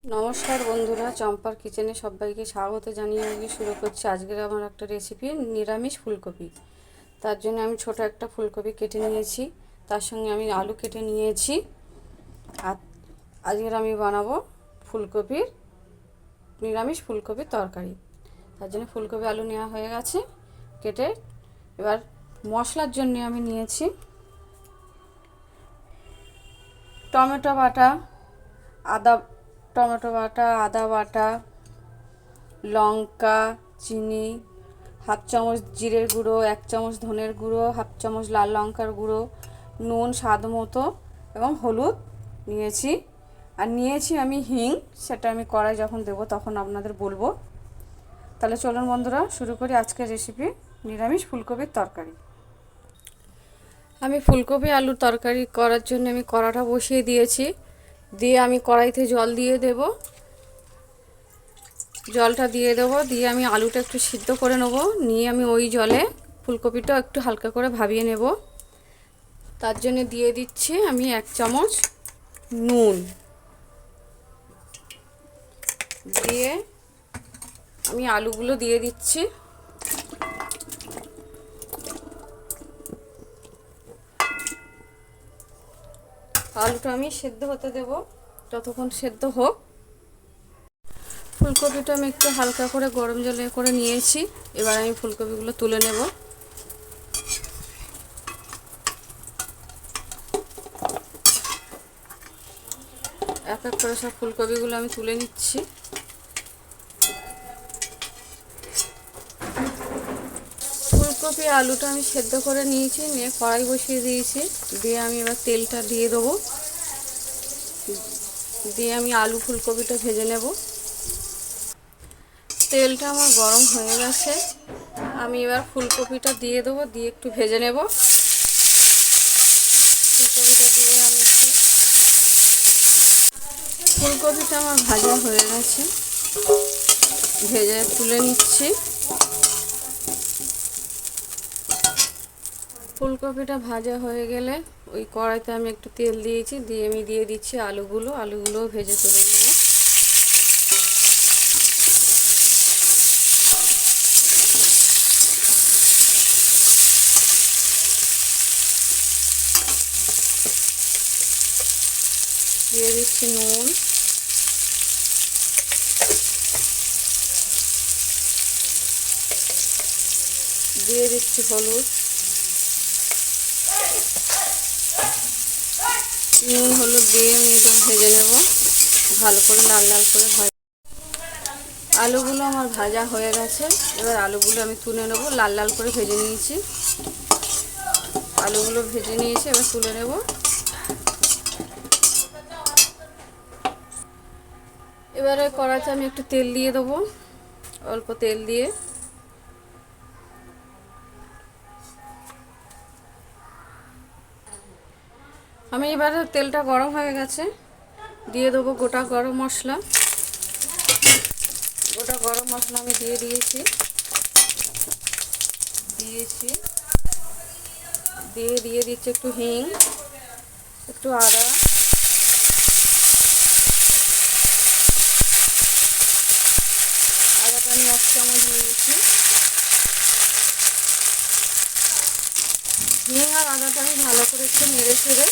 নমস্কার বন্ধুরা, চম্পার কিচেনে সবাইকে স্বাগত জানিয়ে আজকে শুরু করছি আজকের আমার একটা রেসিপি নিরামিষ ফুলকপি। তার জন্য আমি ছোট একটা ফুলকপি কেটে নিয়েছি, তার সঙ্গে আমি আলু কেটে নিয়েছি। আর আজকের আমি বানাবো ফুলকপির নিরামিষ ফুলকপির তরকারি। তার জন্য ফুলকপি আলু নেওয়া হয়ে গেছে কেটে। এবার মশলার জন্য আমি নিয়েছি টমেটো বাটা, আদা বাটা, লঙ্কা, চিনি, হাফ চামচ জিরের গুঁড়ো, 1 চামচ ধনের গুঁড়ো, হাফ চামচ লাল লঙ্কার গুঁড়ো, নুন স্বাদ মতো এবং হলুদ নিয়েছি। আর নিয়েছি আমি হিং, সেটা আমি কড়াই যখন দেবো তখন আপনাদের বলবো। তাহলে চলুন বন্ধুরা শুরু করি আজকের রেসিপি নিরামিষ ফুলকপির তরকারি। আমি ফুলকপি আলুর তরকারি করার জন্য আমি কড়াটা বসিয়ে দিয়েছি। দিয়ে আমি কড়াইতে জল দিয়ে দেব। জলটা দিয়ে দেবো, দিয়ে আমি আলুটা একটু সিদ্ধ করে নেব। নিয়ে আমি ওই জলে ফুলকপিটা একটু হালকা করে ভাবিয়ে নেব। তার জন্য দিয়ে দিচ্ছি আমি 1 চামচ নুন। দিয়ে আমি আলুগুলো দিয়ে দিচ্ছি। আলুটা আমি সেদ্ধ হতে দেব, যতক্ষণ সেদ্ধ হোক। ফুলকপিটা আমি একটু হালকা করে গরম জলে করে নিয়েছি। এবার আমি ফুলকপিগুলো তুলে নেব। এক এক করে সব ফুলকপিগুলো আমি তুলে নিচ্ছি। ফুলকপি আলুটা আমি সেদ্ধ করে নিয়েছি, নিয়ে কড়াই বসিয়ে দিয়েছি। দিয়ে আমি এবার তেলটা দিয়ে দেবো। দিয়ে আমি আলু ফুলকপিটা ভেজে নেব। তেলটা আমার গরম হয়ে গেছে, আমি এবার ফুলকপিটা দিয়ে দেবো, দিয়ে একটু ভেজে নেব। ফুলকপিটা আমার ভাজা হয়ে গেছে, ভেজে তুলে নিচ্ছি। ফুলকপিটা ভাজা হয়ে গেলে ওই কড়াইতে আমি একটু তেল দিয়েছি, দিয়ে আমি দিয়ে দিচ্ছি আলুগুলো ভেজে তুলে নেব। দিয়ে দিচ্ছি নুন, দিয়ে দিচ্ছি হলুদ। নুন হলুদ দিয়ে আমি এটা ভেজে নেব ভালো করে, লাল লাল করে ভাজা। আলুগুলো আমার ভাজা হয়ে গেছে, এবার আলুগুলো আমি তুলে নেব। লাল লাল করে ভেজে নিয়েছি, আলুগুলো ভেজে নিয়েছি, এবার তুলে নেব। এবারে কড়াইতে আমি একটু তেল দিয়ে দেবো, অল্প তেল দিয়ে। আমি এবারে তেলটা গরম হয়ে গেছে, দিয়ে দেবো গোটা গরম মশলা। গোটা গরম মশলা আমি দিয়ে দিয়েছি। দিয়ে দিচ্ছি একটু হিং, একটু আদা, আদাটা আমি 1 চামচ নিয়েছি। হিং আর আদাটা আমি ভালো করে একটু নেড়ে চেড়ে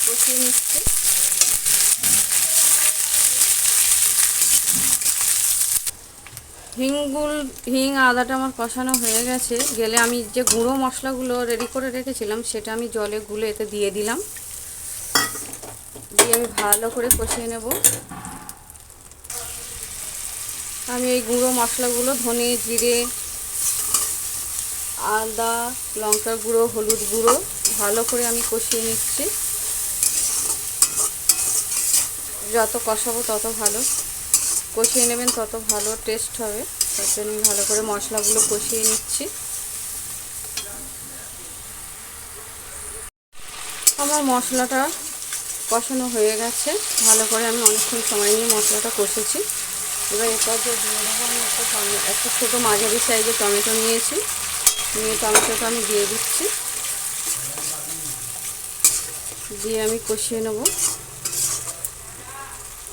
কষিয়ে নিচ্ছি। হিং আদাটা আমার কষানো হয়ে গেছে গেলে আমি যে গুঁড়ো মশলাগুলো রেডি করে রেখেছিলাম সেটা আমি জলে গুলে এতে দিয়ে দিলাম। দিয়ে আমি ভালো করে কষিয়ে নেব। আমি এই গুঁড়ো মশলাগুলো ধনে, জিরে, আদা, লঙ্কার গুঁড়ো, হলুদ গুঁড়ো ভালো করে আমি কষিয়ে নিচ্ছি। যত কষাবো তত ভালো, কষিয়ে নেবেন তত ভালো টেস্ট হবে। তার জন্য আমি ভালো করে মশলাগুলো কষিয়ে নিচ্ছি। আমার মশলাটা কষানো হয়ে গেছে ভালো করে, আমি অনেকক্ষণ সময় নিয়ে মশলাটা কষেছি। এবার এরপর যে দিয়ে দেবো, আমি একটা ছোটো মাঝারি সাইজের টমেটো নিয়েছি, নিয়ে টমেটোটা আমি দিয়ে দিচ্ছি। দিয়ে আমি কষিয়ে নেব।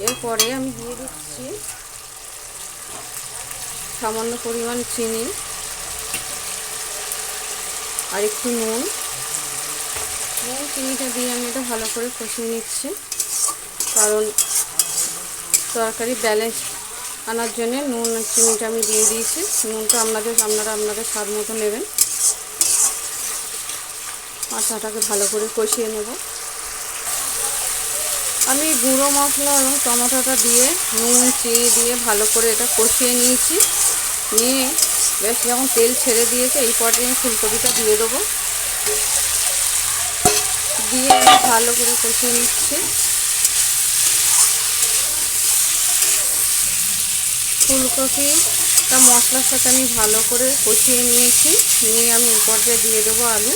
এরপরে আমি দিয়ে দিচ্ছি সামান্য পরিমাণ চিনি আর একটু নুন। চিনিটা দিয়ে আমি এটা ভালো করে কষিয়ে নিচ্ছি, কারণ তরকারি ব্যালেন্স আনার জন্য নুন আর চিনিটা আমি দিয়ে দিয়েছি। নুনটা আপনারা আপনাদের স্বাদ মতো নেবেন। মশলাটাকে ভালো করে কষিয়ে নেব। আমি গুঁড়ো মশলা এবং টমেটোটা দিয়ে নুন চিনি দিয়ে ভালো করে এটা কষিয়ে নিয়েছি। নিয়ে বেশ যখন তেল ছেড়ে দিয়েছে এই পর্যায়ে আমি ফুলকপিটা দিয়ে দেবো। দিয়ে আমি ভালো করে কষিয়ে নিচ্ছি। ফুলকপিটা মশলার সাথে আমি ভালো করে কষিয়ে নিয়েছি। নিয়ে আমি এই পর্যায়ে দিয়ে দেবো আলু।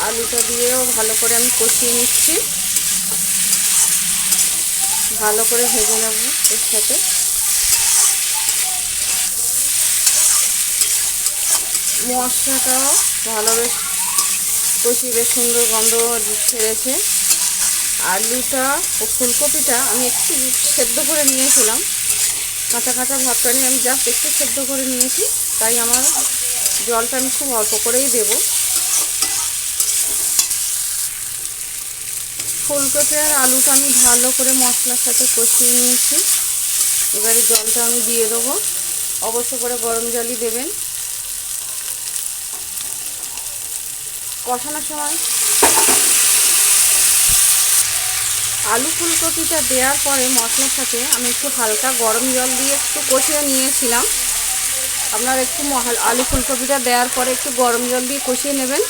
আলুটা দিয়েও ভালো করে আমি কষিয়ে নিচ্ছি, ভালো করে ভেজে নেব এর সাথে। মশলাটাও ভালো বেশ কষিয়ে বেশ সুন্দর গন্ধ ছেড়েছে। আলুটা ও ফুলকপিটা আমি একটু সেদ্ধ করে নিয়েছিলাম, কাঁচা কাঁচা ভাবটা নিয়ে আমি জাস্ট একটু সেদ্ধ করে নিয়েছি, তাই আমার জলটা আমি খুব অল্প করেই দেবো। ফুলকপি আর আলুটা আমি ভালো করে মশলার সাথে কষিয়ে নিয়েছি। এবারে জলটা আমি দিয়ে দেবো। অবশ্য করে গরম জলই দেবেন। কষানোর সময় আলু ফুলকপিটা দেওয়ার পরে মশলার সাথে আমি একটু হালকা গরম জল দিয়ে একটু কষিয়ে নিয়েছিলাম। আপনারা একটু আলু ফুলকপিটা দেওয়ার পরে একটু গরম জল দিয়ে কষিয়ে নেবেন।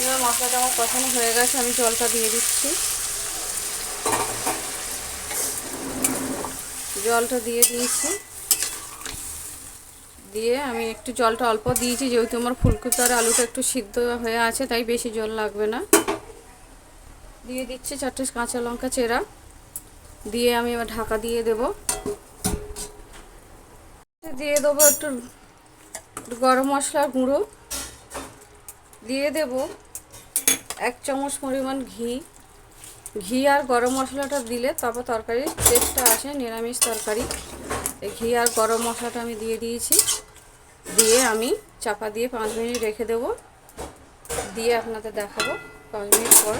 এবার মশলাটা আমার কষানো হয়ে গেছে, আমি জলটা দিয়ে দিচ্ছি। জলটা দিয়ে দিয়েছি। দিয়ে আমি একটু জলটা অল্প দিয়েছি, যেহেতু আমার ফুলকপি আর আলুটা একটু সিদ্ধ হয়ে আছে, তাই বেশি জল লাগবে না। দিয়ে দিচ্ছি 4টে কাঁচা লঙ্কা চেরা। দিয়ে আমি এবার ঢাকা দিয়ে দেব। দিয়ে দেবো একটু গরম মশলার গুঁড়ো। দিয়ে দেব 1 চামচ পরিমাণ ঘি। ঘি আর গরম মশলাটা দিলে তারপর তরকারির টেস্টটা আসে, নিরামিষ তরকারি। এই ঘি আর গরম মশলাটা আমি দিয়ে দিয়েছি। দিয়ে আমি চাপা দিয়ে 5 মিনিট রেখে দেব। দিয়ে আপনাদের দেখাবো 5 মিনিট পর,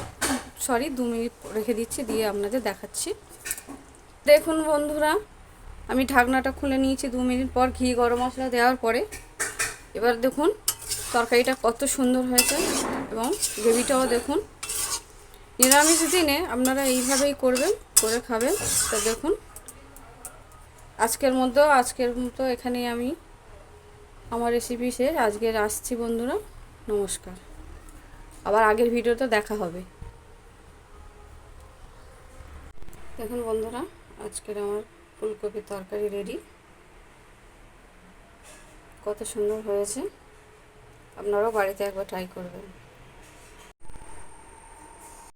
2 মিনিট রেখে দিচ্ছি, দিয়ে আপনাদের দেখাচ্ছি। দেখুন বন্ধুরা, আমি ঢাকনাটা খুলে নিয়েছি 2 মিনিট পর ঘি গরম মশলা দেওয়ার পরে। এবার দেখুন তরকারিটা কত সুন্দর হয়েছে এবং গ্রেভিটাও দেখুন। নিরামিষ দিনে আপনারা এইভাবেই করবেন, করে খাবেন। তো দেখুন আজকের মতো এখানেই আমি আমার রেসিপি শেষ। আজকের আসছি বন্ধুরা, নমস্কার। আবার আগের ভিডিওতে দেখা হবে। দেখুন বন্ধুরা, আজকের আমার ফুলকপির তরকারি রেডি। কত সুন্দর হয়েছে, আপনারাও বাড়িতে একবার ট্রাই করবেন।